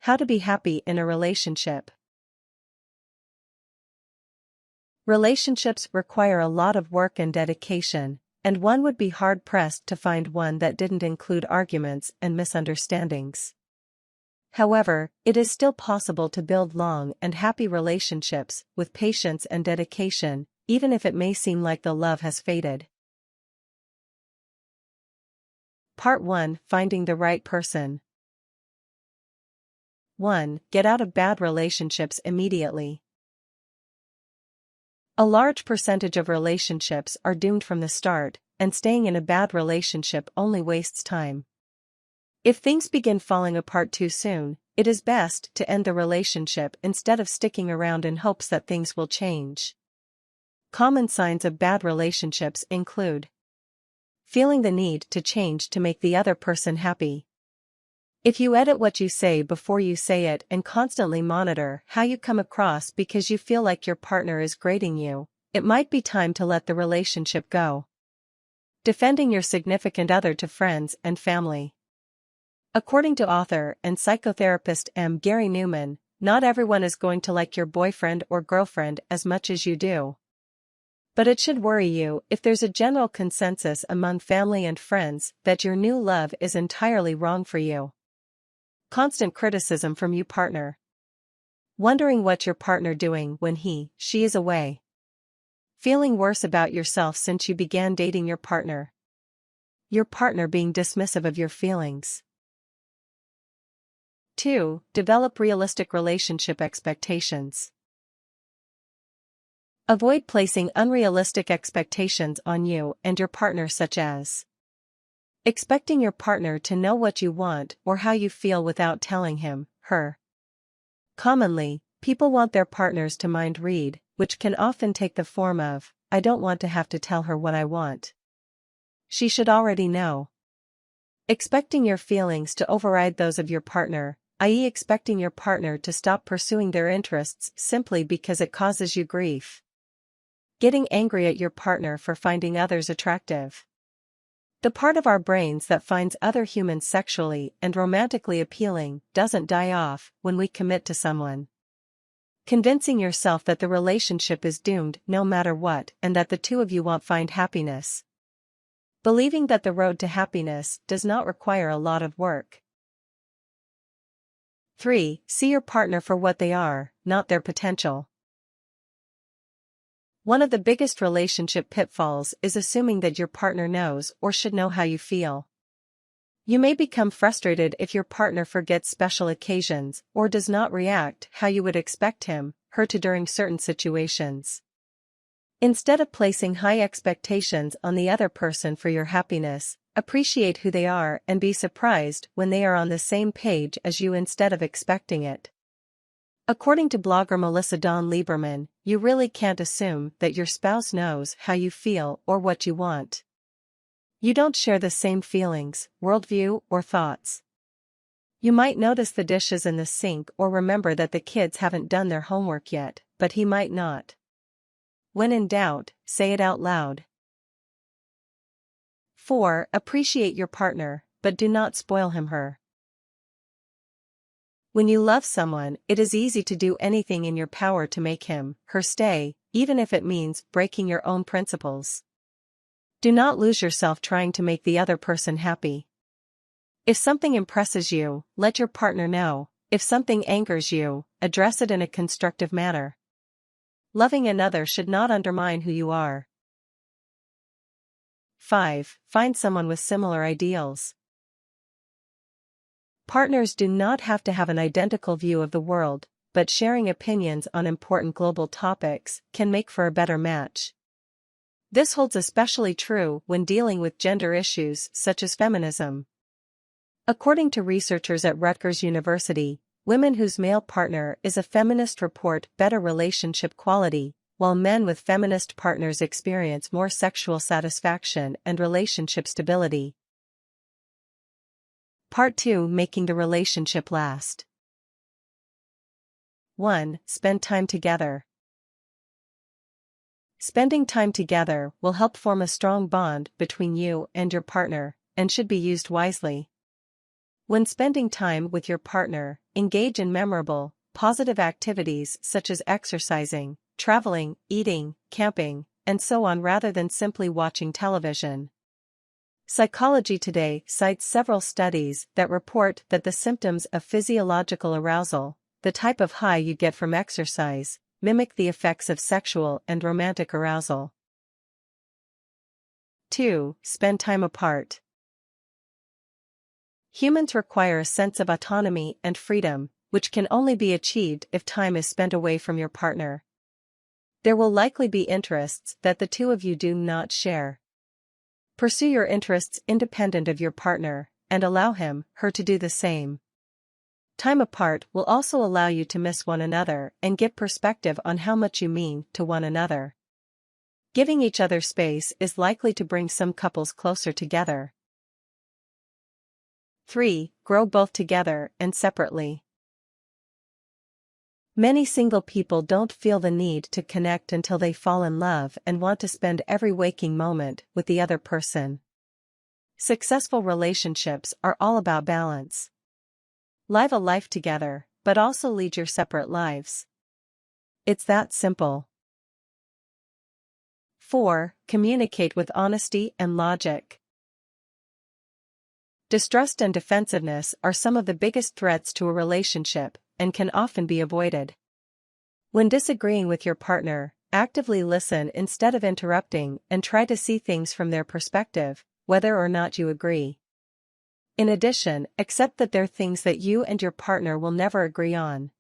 How to be happy in a relationship. Relationships require a lot of work and dedication, and one would be hard-pressed to find one that didn't include arguments and misunderstandings. However, it is still possible to build long and happy relationships with patience and dedication, even if it may seem like the love has faded. Part 1: Finding the right person. 1. Get out of bad relationships immediately. A large percentage of relationships are doomed from the start, and staying in a bad relationship only wastes time. If things begin falling apart too soon, it is best to end the relationship instead of sticking around in hopes that things will change. Common signs of bad relationships include feeling the need to change to make the other person happy. If you edit what you say before you say it and constantly monitor how you come across because you feel like your partner is grading you, it might be time to let the relationship go. Defending your significant other to friends and family. According to author and psychotherapist M. Gary Newman, not everyone is going to like your boyfriend or girlfriend as much as you do. But it should worry you if there's a general consensus among family and friends that your new love is entirely wrong for you. Constant criticism from your partner. Wondering what your partner doing when she is away. Feeling worse about yourself since you began dating your partner. Your partner being dismissive of your feelings. 2. Develop realistic relationship expectations. Avoid placing unrealistic expectations on you and your partner, such as expecting your partner to know what you want or how you feel without telling him, her. Commonly, people want their partners to mind read, which can often take the form of, I don't want to have to tell her what I want. She should already know. Expecting your feelings to override those of your partner, i.e., expecting your partner to stop pursuing their interests simply because it causes you grief. Getting angry at your partner for finding others attractive. The part of our brains that finds other humans sexually and romantically appealing doesn't die off when we commit to someone. Convincing yourself that the relationship is doomed no matter what and that the two of you won't find happiness. Believing that the road to happiness does not require a lot of work. 3. See your partner for what they are, not their potential. One of the biggest relationship pitfalls is assuming that your partner knows or should know how you feel. You may become frustrated if your partner forgets special occasions or does not react how you would expect him, her to during certain situations. Instead of placing high expectations on the other person for your happiness, appreciate who they are and be surprised when they are on the same page as you instead of expecting it. According to blogger Melissa Dawn Lieberman, you really can't assume that your spouse knows how you feel or what you want. You don't share the same feelings, worldview, or thoughts. You might notice the dishes in the sink or remember that the kids haven't done their homework yet, but he might not. When in doubt, say it out loud. 4. Appreciate your partner, but do not spoil him, her. When you love someone, it is easy to do anything in your power to make him, her stay, even if it means breaking your own principles. Do not lose yourself trying to make the other person happy. If something impresses you, let your partner know. If something angers you, address it in a constructive manner. Loving another should not undermine who you are. 5. Find someone with similar ideals. Partners do not have to have an identical view of the world, but sharing opinions on important global topics can make for a better match. This holds especially true when dealing with gender issues such as feminism. According to researchers at Rutgers University, women whose male partner is a feminist report better relationship quality, while men with feminist partners experience more sexual satisfaction and relationship stability. Part 2: Making the relationship last. 1. Spend time together. Spending time together will help form a strong bond between you and your partner, and should be used wisely. When spending time with your partner, engage in memorable, positive activities such as exercising, traveling, eating, camping, and so on rather than simply watching television. Psychology Today cites several studies that report that the symptoms of physiological arousal, the type of high you get from exercise, mimic the effects of sexual and romantic arousal. 2. Spend time apart. Humans require a sense of autonomy and freedom, which can only be achieved if time is spent away from your partner. There will likely be interests that the two of you do not share. Pursue your interests independent of your partner, and allow him, her to do the same. Time apart will also allow you to miss one another and get perspective on how much you mean to one another. Giving each other space is likely to bring some couples closer together. 3. Grow both together and separately. Many single people don't feel the need to connect until they fall in love and want to spend every waking moment with the other person. Successful relationships are all about balance. Live a life together, but also lead your separate lives. It's that simple. 4. Communicate with honesty and logic. Distrust and defensiveness are some of the biggest threats to a relationship, and can often be avoided. When disagreeing with your partner, actively listen instead of interrupting and try to see things from their perspective, whether or not you agree. In addition, accept that there are things that you and your partner will never agree on.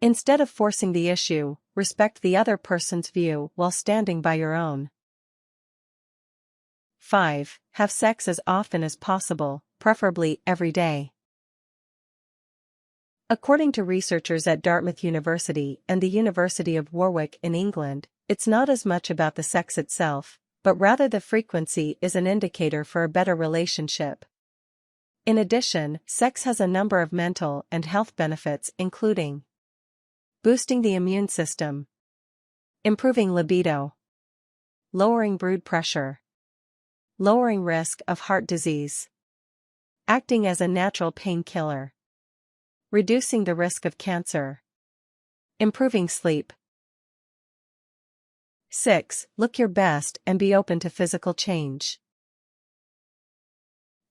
Instead of forcing the issue, respect the other person's view while standing by your own. 5. Have sex as often as possible, preferably every day. According to researchers at Dartmouth University and the University of Warwick in England, it's not as much about the sex itself, but rather the frequency is an indicator for a better relationship. In addition, sex has a number of mental and health benefits including boosting the immune system, improving libido, lowering blood pressure, lowering risk of heart disease, acting as a natural painkiller, reducing the risk of cancer, improving sleep. 6. Look your best and be open to physical change.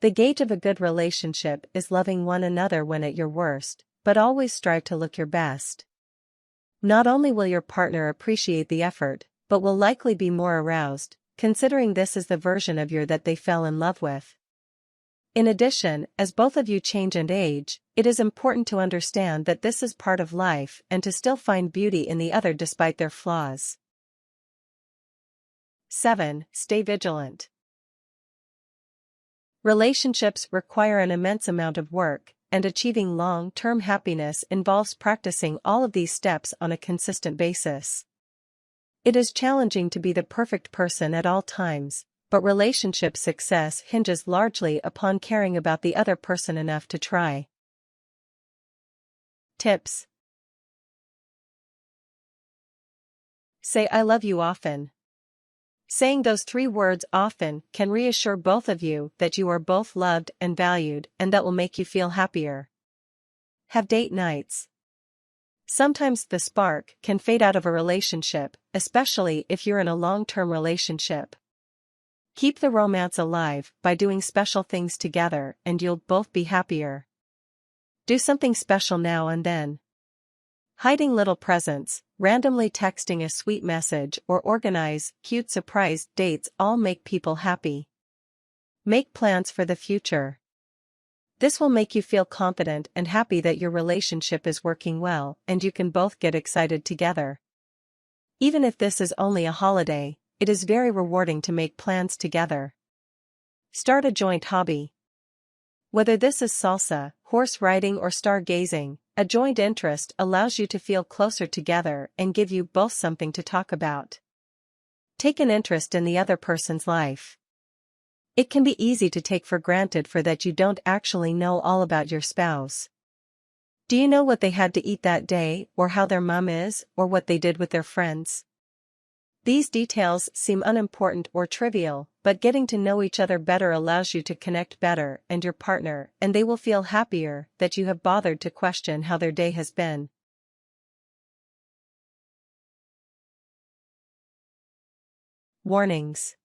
The gauge of a good relationship is loving one another when at your worst, but always strive to look your best. Not only will your partner appreciate the effort, but will likely be more aroused, considering this is the version of you that they fell in love with. In addition, as both of you change and age, it is important to understand that this is part of life and to still find beauty in the other despite their flaws. 7. Stay vigilant. Relationships require an immense amount of work, and achieving long-term happiness involves practicing all of these steps on a consistent basis. It is challenging to be the perfect person at all times, but relationship success hinges largely upon caring about the other person enough to try. Tips. Say I love you often. Saying those 3 words often can reassure both of you that you are both loved and valued, and that will make you feel happier. Have date nights. Sometimes the spark can fade out of a relationship, especially if you're in a long-term relationship. Keep the romance alive by doing special things together, and you'll both be happier. Do something special now and then. Hiding little presents, randomly texting a sweet message, or organize cute surprise dates all make people happy. Make plans for the future. This will make you feel confident and happy that your relationship is working well and you can both get excited together. Even if this is only a holiday, it is very rewarding to make plans together. Start a joint hobby. Whether this is salsa, horse riding, or stargazing, a joint interest allows you to feel closer together and give you both something to talk about. Take an interest in the other person's life. It can be easy to take for granted that you don't actually know all about your spouse. Do you know what they had to eat that day, or how their mom is, or what they did with their friends? These details seem unimportant or trivial, but getting to know each other better allows you to connect better and your partner, and they will feel happier that you have bothered to question how their day has been. Warnings.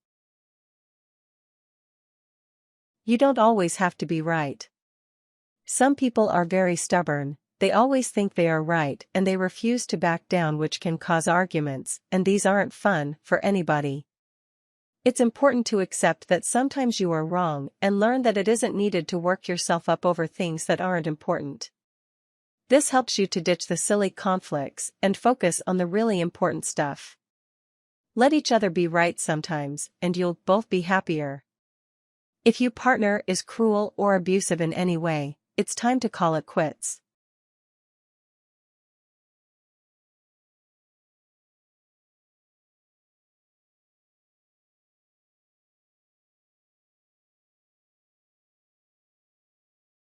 You don't always have to be right. Some people are very stubborn, they always think they are right and they refuse to back down, which can cause arguments, and these aren't fun for anybody. It's important to accept that sometimes you are wrong and learn that it isn't needed to work yourself up over things that aren't important. This helps you to ditch the silly conflicts and focus on the really important stuff. Let each other be right sometimes, and you'll both be happier. If your partner is cruel or abusive in any way, it's time to call it quits.